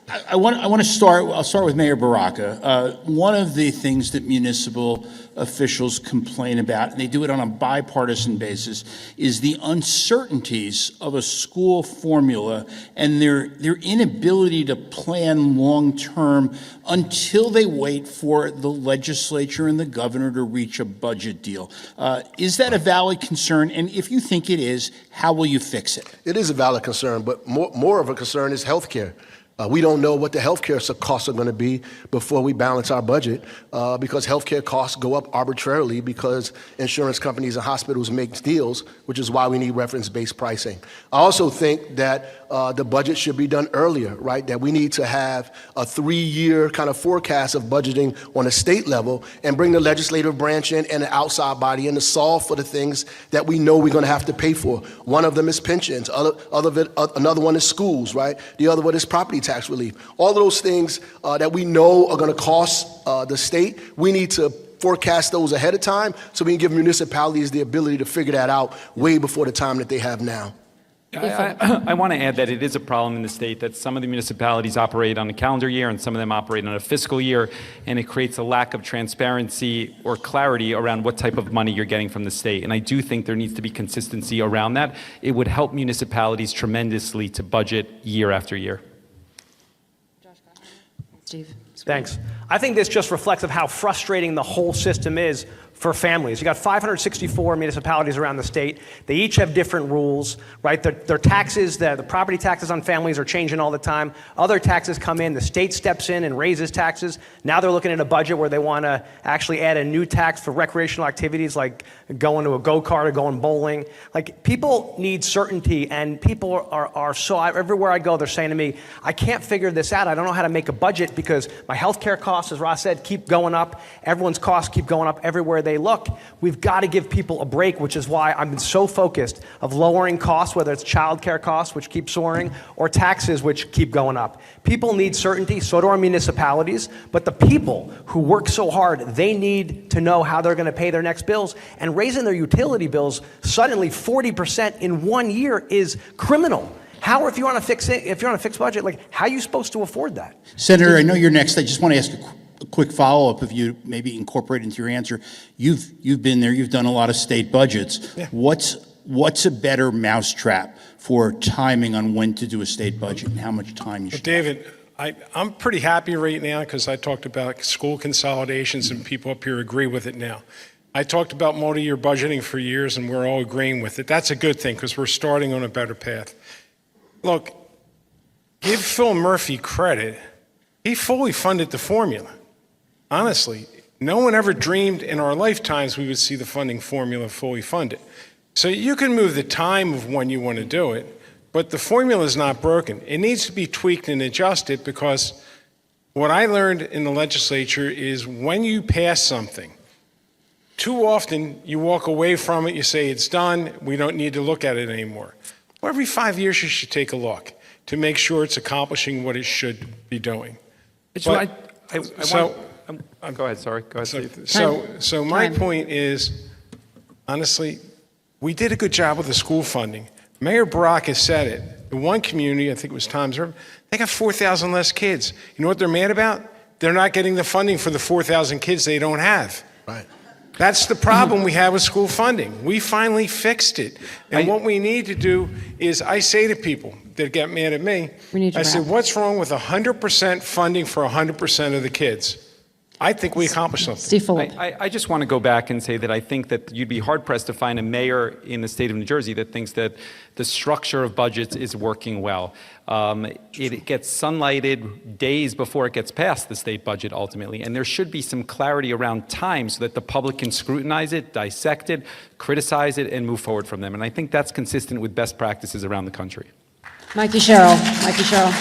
I'll start with Mayor Baraka. One of the things that municipal officials complain about, and they do it on a bipartisan basis, is the uncertainties of a school formula and their inability to plan long-term until they wait for the legislature and the governor to reach a budget deal. Is that a valid concern? And if you think it is, how will you fix it? It is a valid concern, but more of a concern is health care. We don't know what the healthcare costs are going to be before we balance our budget because healthcare costs go up arbitrarily because insurance companies and hospitals make deals, which is why we need reference-based pricing. I also think that the budget should be done earlier, right? That we need to have a 3-year kind of forecast of budgeting on a state level and bring the legislative branch in and the outside body in to solve for the things that we know we're going to have to pay for. One of them is pensions. Another one is schools, right? The other one is property tax relief. All of those things that we know are going to cost the state, we need to forecast those ahead of time so we can give municipalities the ability to figure that out way before the time that they have now. I want to add that it is a problem in the state that some of the municipalities operate on a calendar year and some of them operate on a fiscal year, and it creates a lack of transparency or clarity around what type of money you're getting from the state. And I do think there needs to be consistency around that. It would help municipalities tremendously to budget year after year. Steve. Thanks. I think this just reflects of how frustrating the whole system is for families. You got 564 municipalities around the state. They each have different rules, right? Their taxes, the property taxes on families are changing all the time. Other taxes come in, the state steps in and raises taxes. Now they're looking at a budget where they want to actually add a new tax for recreational activities like going to a go-kart or going bowling. Like, people need certainty, and people are so, everywhere I go, they're saying to me, I can't figure this out. I don't know how to make a budget because my healthcare costs, as Ross said, keep going up. Everyone's costs keep going up everywhere they look. We've got to give people a break, which is why I've been so focused of lowering costs, whether it's childcare costs, which keep soaring, or taxes, which keep going up. People need certainty, so do our municipalities, but the people who work so hard, they need to know how they're going to pay their next bills, and raising their utility bills suddenly 40% in 1 year is criminal. How, if you're on a fixed budget, like, how are you supposed to afford that? Senator, I know you're next. I just want to ask a quick follow-up, if you maybe incorporate into your answer. You've been there. You've done a lot of state budgets. Yeah. What's a better mousetrap for timing on when to do a state budget and how much time you should have? David, I'm pretty happy right now because I talked about school consolidations and people up here agree with it now. I talked about multi-year budgeting for years and we're all agreeing with it. That's a good thing because we're starting on a better path. Look, give Phil Murphy credit. He fully funded the formula. Honestly, no one ever dreamed in our lifetimes we would see the funding formula fully funded. So you can move the time of when you want to do it, but the formula is not broken. It needs to be tweaked and adjusted because what I learned in the legislature is when you pass something, too often you walk away from it, you say it's done, we don't need to look at it anymore. Well, every 5 years you should take a look to make sure it's accomplishing what it should be doing. Go ahead, sorry. Go ahead, Steve. So my point is, honestly, we did a good job with the school funding. Mayor Baraka said it. The one community, I think it was Tom's River, they got 4,000 less kids. You know what they're mad about? They're not getting the funding for the 4,000 kids they don't have. Right. That's the problem we have with school funding. We finally fixed it. And what we need to do is, I say to people that get mad at me, I say, what's wrong with 100% funding for 100% of the kids? I think we accomplished something. Steve Phillip. I just want to go back and say that I think that you'd be hard-pressed to find a mayor in the state of New Jersey that thinks that the structure of budgets is working well. It gets sunlighted days before it gets passed, the state budget, ultimately. And there should be some clarity around time so that the public can scrutinize it, dissect it, criticize it, and move forward from them. And I think that's consistent with best practices around the country. Mikey Sherrill. Mikey Sherrill.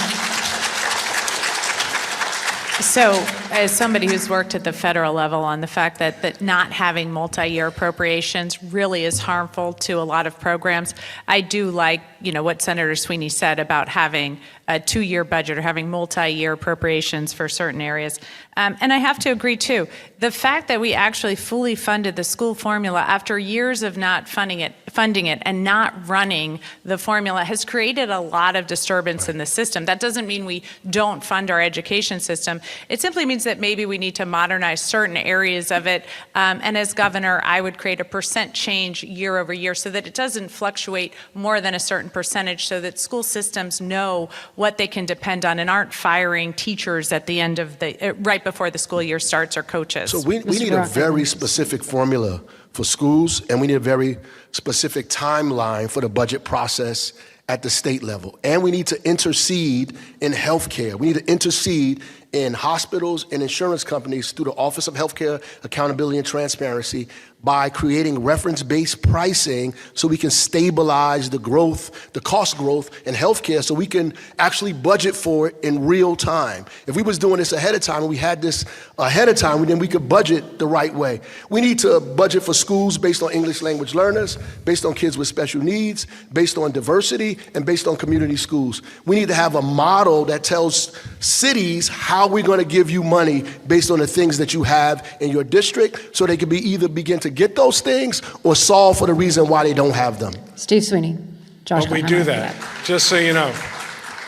So, as somebody who's worked at the federal level on the fact that not having multi-year appropriations really is harmful to a lot of programs, I do like, what Senator Sweeney said about having a two-year budget or having multi-year appropriations for certain areas. And I have to agree, too. The fact that we actually fully funded the school formula after years of not funding it and not running the formula has created a lot of disturbance in the system. That doesn't mean we don't fund our education system. It simply means that maybe we need to modernize certain areas of it. And as governor, I would create a percent change year over year so that it doesn't fluctuate more than a certain percentage, so that school systems know what they can depend on and aren't firing teachers at the end of the, right before the school year starts, or coaches. So we need a very specific formula for schools, and we need a very specific timeline for the budget process at the state level. And we need to intercede in healthcare. We need to intercede in hospitals and insurance companies through the Office of Healthcare Accountability and Transparency by creating reference-based pricing so we can stabilize the growth, the cost growth in healthcare, so we can actually budget for it in real time. If we was doing this ahead of time and we had this ahead of time, then we could budget the right way. We need to budget for schools based on English language learners, based on kids with special needs, based on diversity, and based on community schools. We need to have a model that tells cities how we're going to give you money based on the things that you have in your district, so they can be either begin to get those things or solve for the reason why they don't have them. Steve Sweeney. Josh. But we do that, just so you know.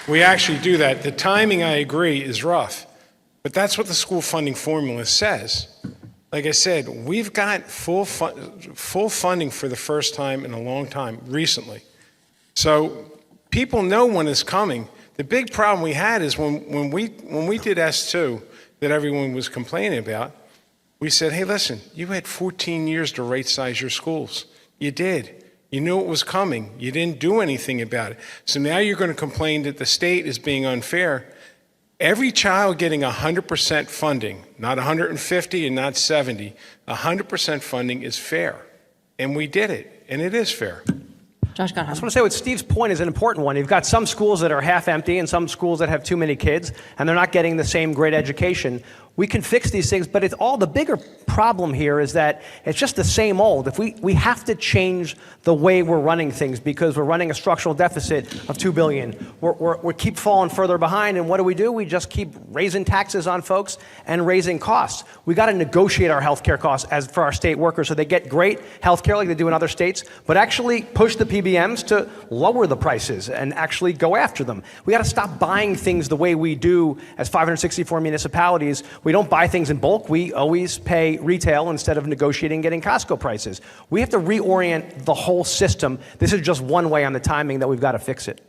We actually do that. The timing, I agree, is rough. But that's what the school funding formula says. Like I said, we've got full funding for the first time in a long time recently. So people know when it's coming. The big problem we had is when we did S2 that everyone was complaining about, we said, hey, listen, you had 14 years to right size your schools. You did. You knew it was coming. You didn't do anything about it. So now you're going to complain that the state is being unfair. Every child getting 100% funding, not 150 and not 70, 100% funding is fair. And we did it, and it is fair. Josh I just want to say what Steve's point is an important one. You've got some schools that are half empty and some schools that have too many kids, and they're not getting the same great education. We can fix these things, but it's all the bigger problem here is that it's just the same old. If we have to change the way we're running things because we're running a structural deficit of $2 billion. We keep falling further behind, and what do? We just keep raising taxes on folks and raising costs. We got to negotiate our health care costs as for our state workers so they get great health care like they do in other states, but actually push the PBMs to lower the prices and actually go after them. We got to stop buying things the way we do as 564 municipalities. We don't buy things in bulk. We always pay retail instead of negotiating and getting Costco prices. We have to reorient the whole system. This is just one way on the timing that we've got to fix it.